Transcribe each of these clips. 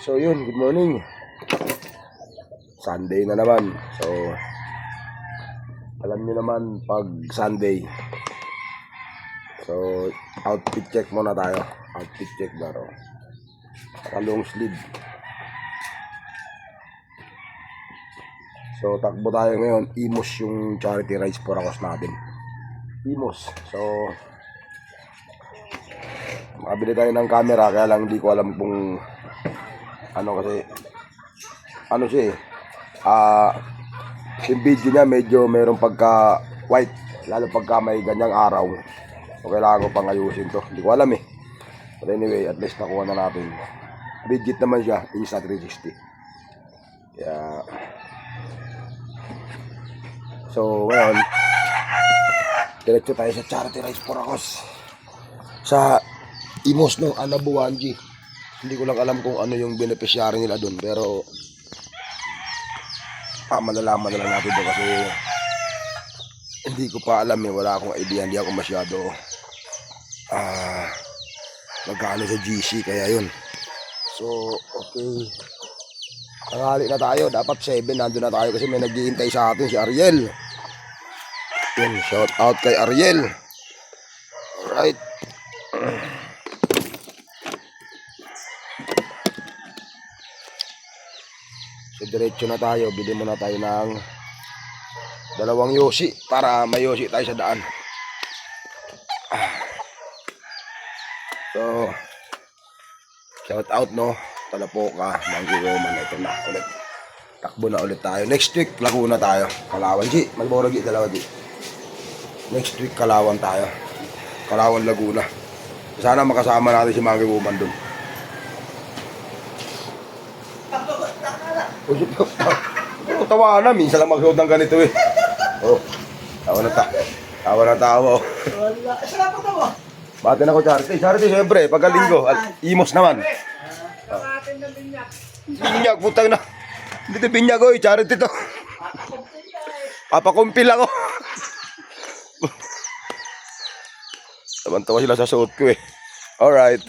So yun, good morning. Sunday na naman. So alam niyo naman pag Sunday. So outfit check muna tayo. Outfit check baro. Saka long sleeve. So takbo tayo ngayon. Imos yung charity rice for akos natin. Imos. So makabili tayo ng camera, kaya lang hindi ko alam kung ano, kasi ano siya yung video niya medyo mayroong pagka white, lalo pagka may ganyang araw. So kailangan ko pang ayusin to, hindi ko alam but anyway, at least nakuha na natin. Legit naman siya, Insta360. Yeah. So ngayon diretso tayo sa charity rice for akos sa Imos ng Anabuanji. Hindi ko lang alam kung ano yung beneficiary nila doon, pero malalaman na lang natin doon kasi hindi ko pa alam wala akong idea, hindi ako masyado magkano sa GC, kaya yun. So okay, tanghali na tayo, dapat 7 nandun na tayo kasi may naghihintay sa atin, si Ariel. Yun, shout out kay Ariel. Alright. So diretso na tayo, bili muna tayo ng 2 yosi para may yosi tayo sa daan. So shout out Talapoka, Manggi Roman, ito na ulit. Takbo na ulit tayo. Next week Laguna tayo. Kalawan G, magboragi dalawa G. Next week Kalawan tayo. Kalawan Laguna. Sana makasama natin si Manggi Roman dun. Tawa na, minsan lang magsuot ng ganito tawa na tawa. Sarap po tawa. Bati na ko Charity syempre, pagkalinggo at Imos naman. Binyag, putang na. Dito binyag ko, Charity to. Papakumpil ako. Taman-tawa sila sa suot ko Alright.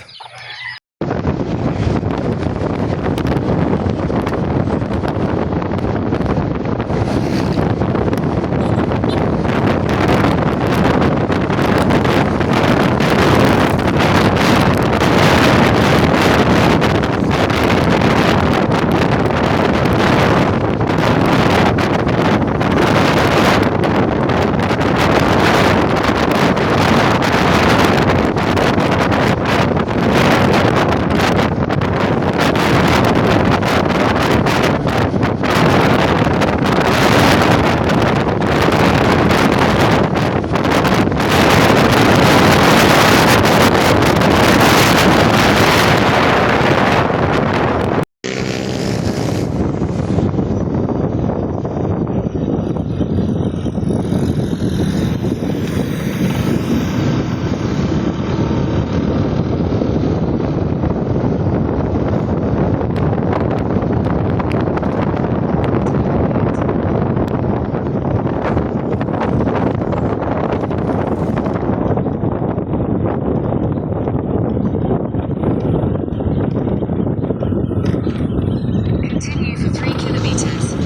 Continue for 3 kilometers.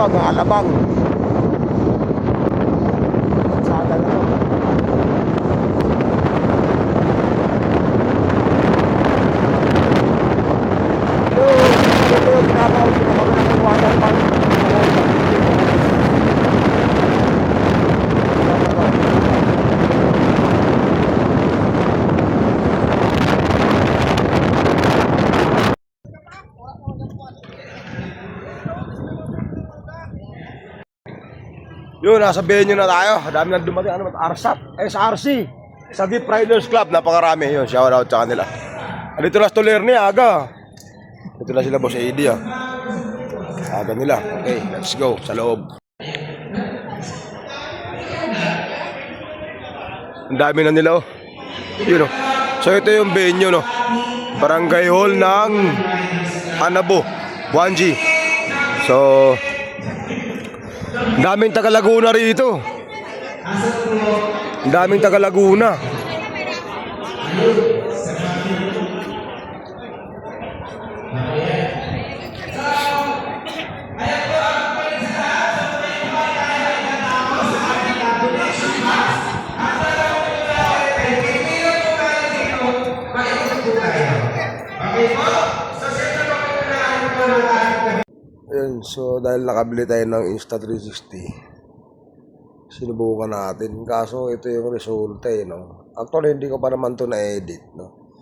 Hanggang Alabang. Sada na Yun, nasa venue na tayo. Dami na dumating. Ano ba? RSAP. SRC. Sa Deep Riders Club. Napakarami. Yun, shout out sa kanila. Dito na Stolerni, aga. Dito na sila Boss AD ah. Aga nila. Okay, let's go. Sa loob. Ang dami na nila oh. Yun oh. So ito yung venue no. Barangay Hall ng Anabo. 1G. So ang daming taga Laguna rito. Ang daming taga Laguna. Yun, so dahil nakabili tayo ng Insta360, sinubukan natin. Kaso ito yung resulta eh, no? Actually, hindi ko pa naman to na-edit, no?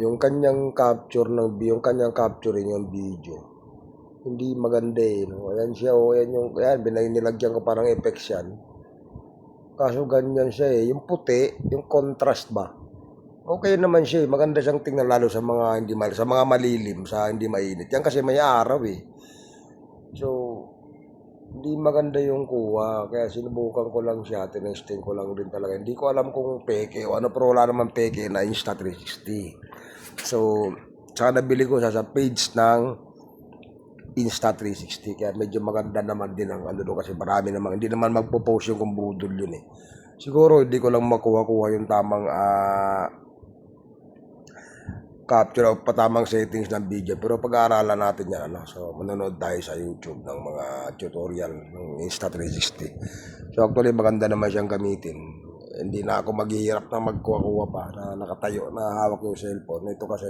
Yung kanyang capture yung kanyang capturing yung video, hindi maganda eh, no? Ayan siya, oh, ayan, nilagyan ko parang effects yan. Kaso ganyan siya eh, yung puti, yung contrast ba? Okay naman siya, maganda siyang tingnan lalo sa mga sa mga malilim, sa hindi mainit. Yan kasi may araw eh. So, hindi maganda yung kuha. Kaya sinubukan ko lang siya, tinesting ko lang din talaga. Hindi ko alam kung peke o ano, pero wala naman peke na Insta360. So, saka nabili ko sa page ng Insta360. Kaya medyo maganda naman din ang ano doon kasi marami naman. Hindi naman magpo-post yung kung budol yun eh. Siguro hindi ko lang makuha-kuha yung tamang capture o patamang settings ng video, pero pag-aaralan natin yan, ano? So manonood tayo sa YouTube ng mga tutorial ng Insta360. So actually maganda naman siyang gamitin, hindi na ako maghihirap na magkuha-kuha pa na nakatayo na hawak yung cellphone. Ito kasi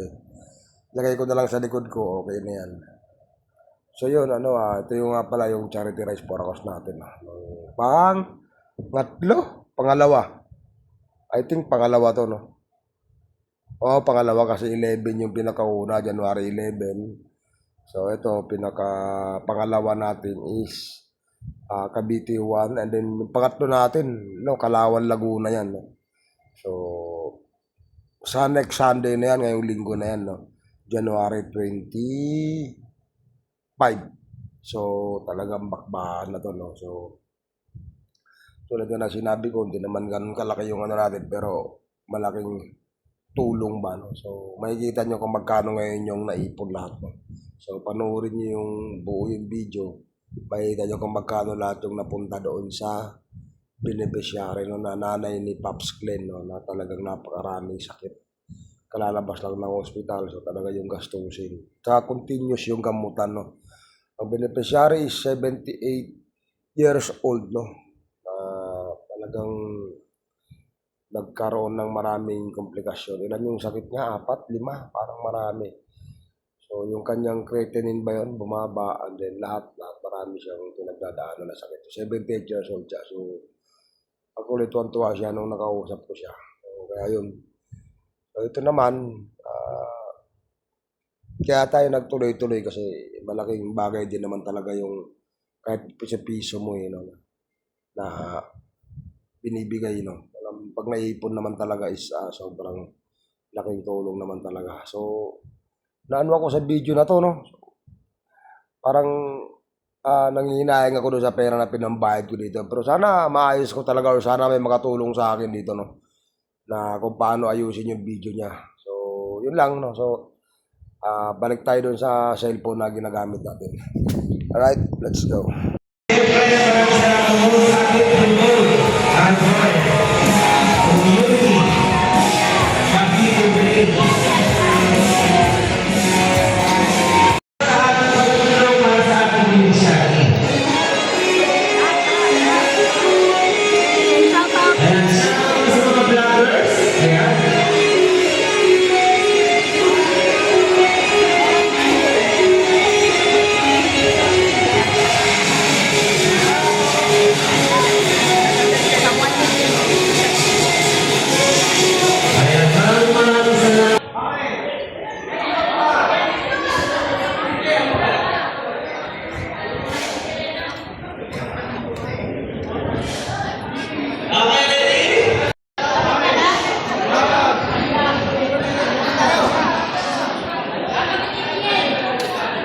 lagay ko na lang sa likod ko, okay na yan. So yun, ito yung nga pala yung charity rice for a cause natin. Pangalawa, I think pangalawa to, no? Pangalawa kasi 11 yung pinakauna, January 11. So ito, pangalawa natin is Cavite 1. And then pangatlo natin, no, Kalawan, Laguna yan. No? So sa next Sunday na yan, ngayong linggo na yan, no? January 25. So talagang bakbahan na to, no? So tulad na sinabi ko, hindi naman ganun kalaki yung ano natin, pero malaking tulong ba, no? So makikita nyo kung magkano ngayon yung naipon lahat, no? So panoorin nyo yung buo yung video, makikita nyo kung magkano lahat yung napunta doon sa beneficiary, no, na nanay ni Pops Glenn, no, na talagang napakaraming sakit, kalalabas lang ng hospital. So talaga yung gastusin, saka continuous yung gamutan, no? Ang beneficiary is 78 years old, no? Talagang nagkaroon ng maraming komplikasyon. Ilan yung sakit niya? 4, 5, parang marami. So yung kanyang creatinine ba yun? Bumaba, and then lahat marami siyang pinagdadaanan na sakit. 78 years old siya. So ako ulit tuwan-tuwa siya nung nakausap ko siya. So, kaya yun. So ito naman, kaya tayo nagtuloy-tuloy kasi malaking bagay din naman talaga yung kahit piso mo eh, no, na binibigay, no. Pag naipon naman talaga is sobrang laking tulong naman talaga. So naano ako sa video na to, no. Parang nangihinayang ako doon sa pera na pinambayad ko dito. Pero sana maayos ko talaga, or sana may makatulong sa akin dito, no, na kung paano ayusin yung video niya. So yun lang, no. So balik tayo doon sa cellphone na ginagamit natin. Alright, let's go.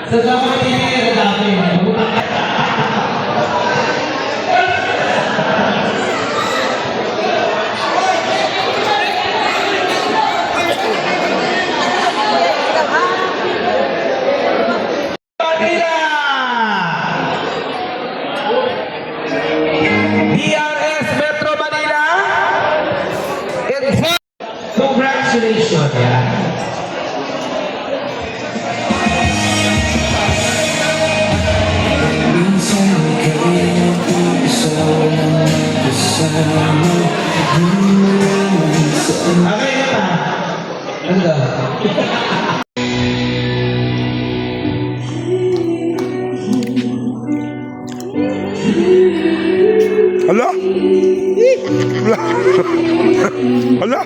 DRS Metro Manila. Congratulations. Okay na pa. Ano? Hala? Hala? Hala?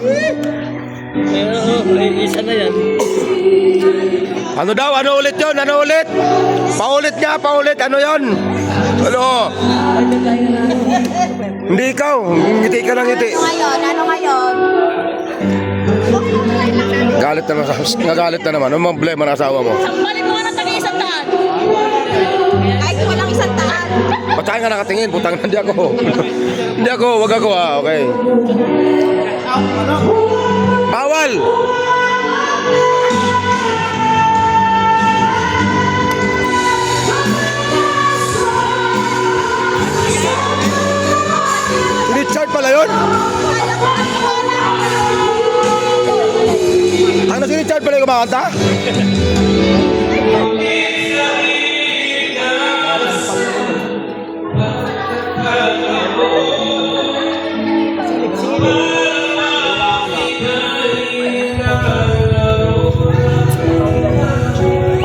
Isa na yan. Ano daw? Ano ulit yun? Ano ulit? Paulit nga, paulit. Ano yun? Ano? Hindi ikaw. Ngiti ka ng ngiti. Ano ngayon? Galit na nagalit na naman. Ano mang problema ng asawa mo? Balik mo nga ng tagi-isang daan. Kahit walang isang daan. Patay nga nakatingin. Putang hindi ako. Hindi ako. Wag ako ah. Okay. Bawal! Richard pala yun? Ano si Richard pala yung kumakanta?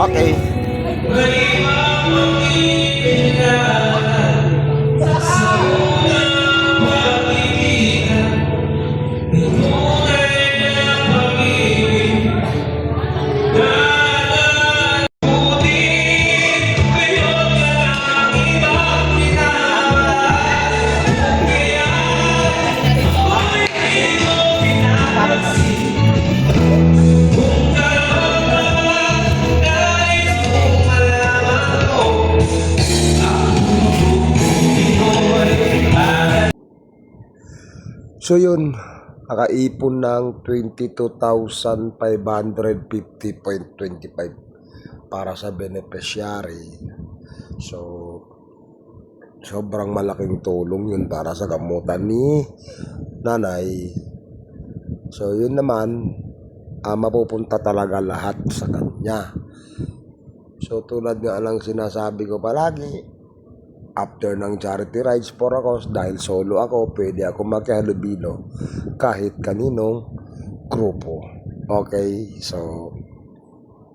Okay. So yun, nakaipon ng 22,550.25 para sa beneficiary. So, sobrang malaking tulong yun para sa gamutan ni nanay. So yun naman, mapupunta talaga lahat sa kanya. So tulad nga lang sinasabi ko palagi, after ng charity rides for ako, dahil solo ako, pwede ako magkahalubilo kahit kaninong grupo. Okay, so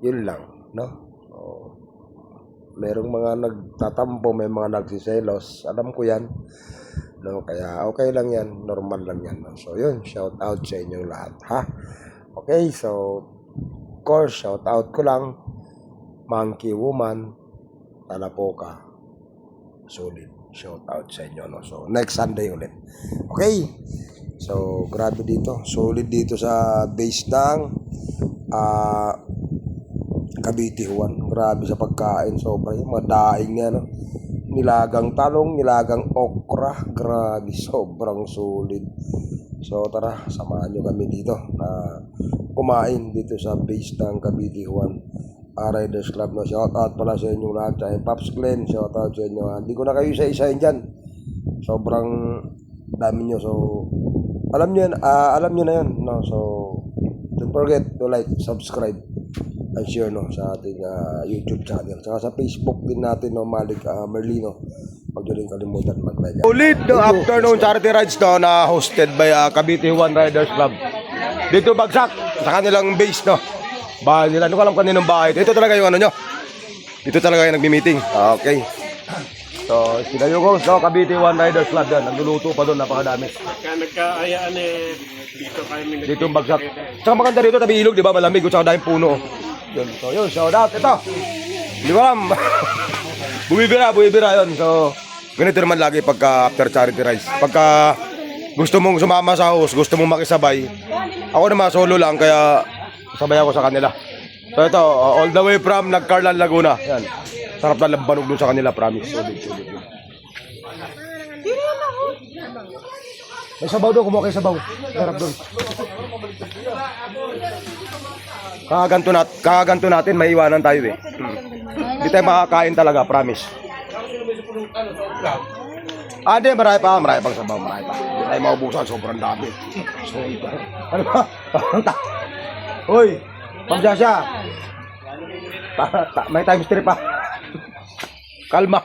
yun lang, no? So, merong mga nagtatampo, may mga nagsiselos, alam ko yan, no? Kaya okay lang yan, normal lang yan, no? So yun, shout out sa inyong lahat, ha? Okay, so of course, shout out ko lang, Monkey Woman, Talapoka, solid. Shout out sa inyo, no? So next Sunday ulit. Okay. So grabe dito. Solid dito sa base ng Cavite Juan. Grabe sa pagkain. Sobra yung mga daing niya, no? Nilagang talong, nilagang okra. Grabe, sobrang solid. So tara, samahan nyo kami dito na kumain dito sa base ng Cavite Juan. Riders Club, no? Shout out pala sa inyo lahat. Sa Pops Glenn, shout out sa inyo. Hindi ko na kayo isa-isahin dyan. Sobrang dami nyo. So alam nyo na yun, no? So don't forget to like, subscribe and share, no, sa ating YouTube channel. Saka sa Facebook din natin, no, Malik Merlino. Huwag nyo rin kalimutan mag-like. Ulit, no, afternoon charity rides, no, na hosted by Cavite Juan Riders Club. Dito bagsak sa kanilang base, no, bahay nila. Ano ko alam kaninong bahay. Ito talaga yung ano nyo. Dito talaga yung nagmi-meeting. Okay. So, sila yung host, no, Cavite Juan Riders Club yan. Nagluluto pa doon, napakadami. Nagkaayaan dito kami. Dito yung bagsak. Tsaka maganda dito, tabi ilog, di ba? Malamig, tsaka daming puno. Yun. So, yun, shout out. Ito. Hindi ko alam. Bumibira yun. So, ganito naman lagi pagka after charity rides. Pagka gusto mong sumama sa host, gusto mong makisabay. Ako naman, solo lang, kaya sabay ako sa kanila. So ito, all the way from Nagcarlan, Laguna. Yan. Sarap na lambanog dun sa kanila, promise. Sulit yun. May sabaw doon, kumuha kayo sabaw. Sarap doon. Kakaganto natin, may iwanan tayo eh. Hindi tayo makakain talaga, promise. Hindi, marami pang sabaw, marami pa. Hindi tayo maubusan, sobrang dami. So, ano ba? Hoy, Pamjasya. May times 3 pa. Kalma.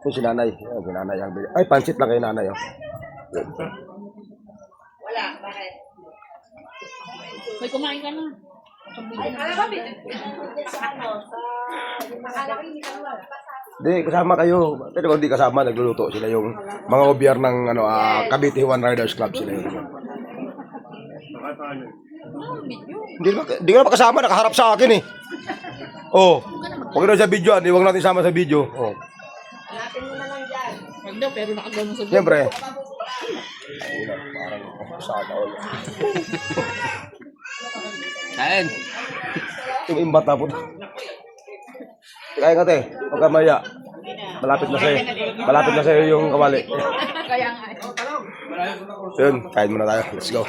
Ito si nanay. Ayan, si nanay ang bili. Ay, pansit lang kay nanay. Oh. May kumain ka na. Hindi, kasama kayo. Pero kung di kasama, nagluluto sila yung mga obyar ng Cavite One Riders Club sila yun. Hindi ka na kasama, nakaharap sa akin eh. Oh, huwag na sa video, huwag natin sama sa video. Oh. Huwag daw, pero nakagano sa Siyempre. Parang sana ulit. Kain. Yung imbat na po. Kaya nga te, huwag ka maya. Malapit na sa'yo yung kawali. Kaya nga. Yun, kain muna tayo. Let's go.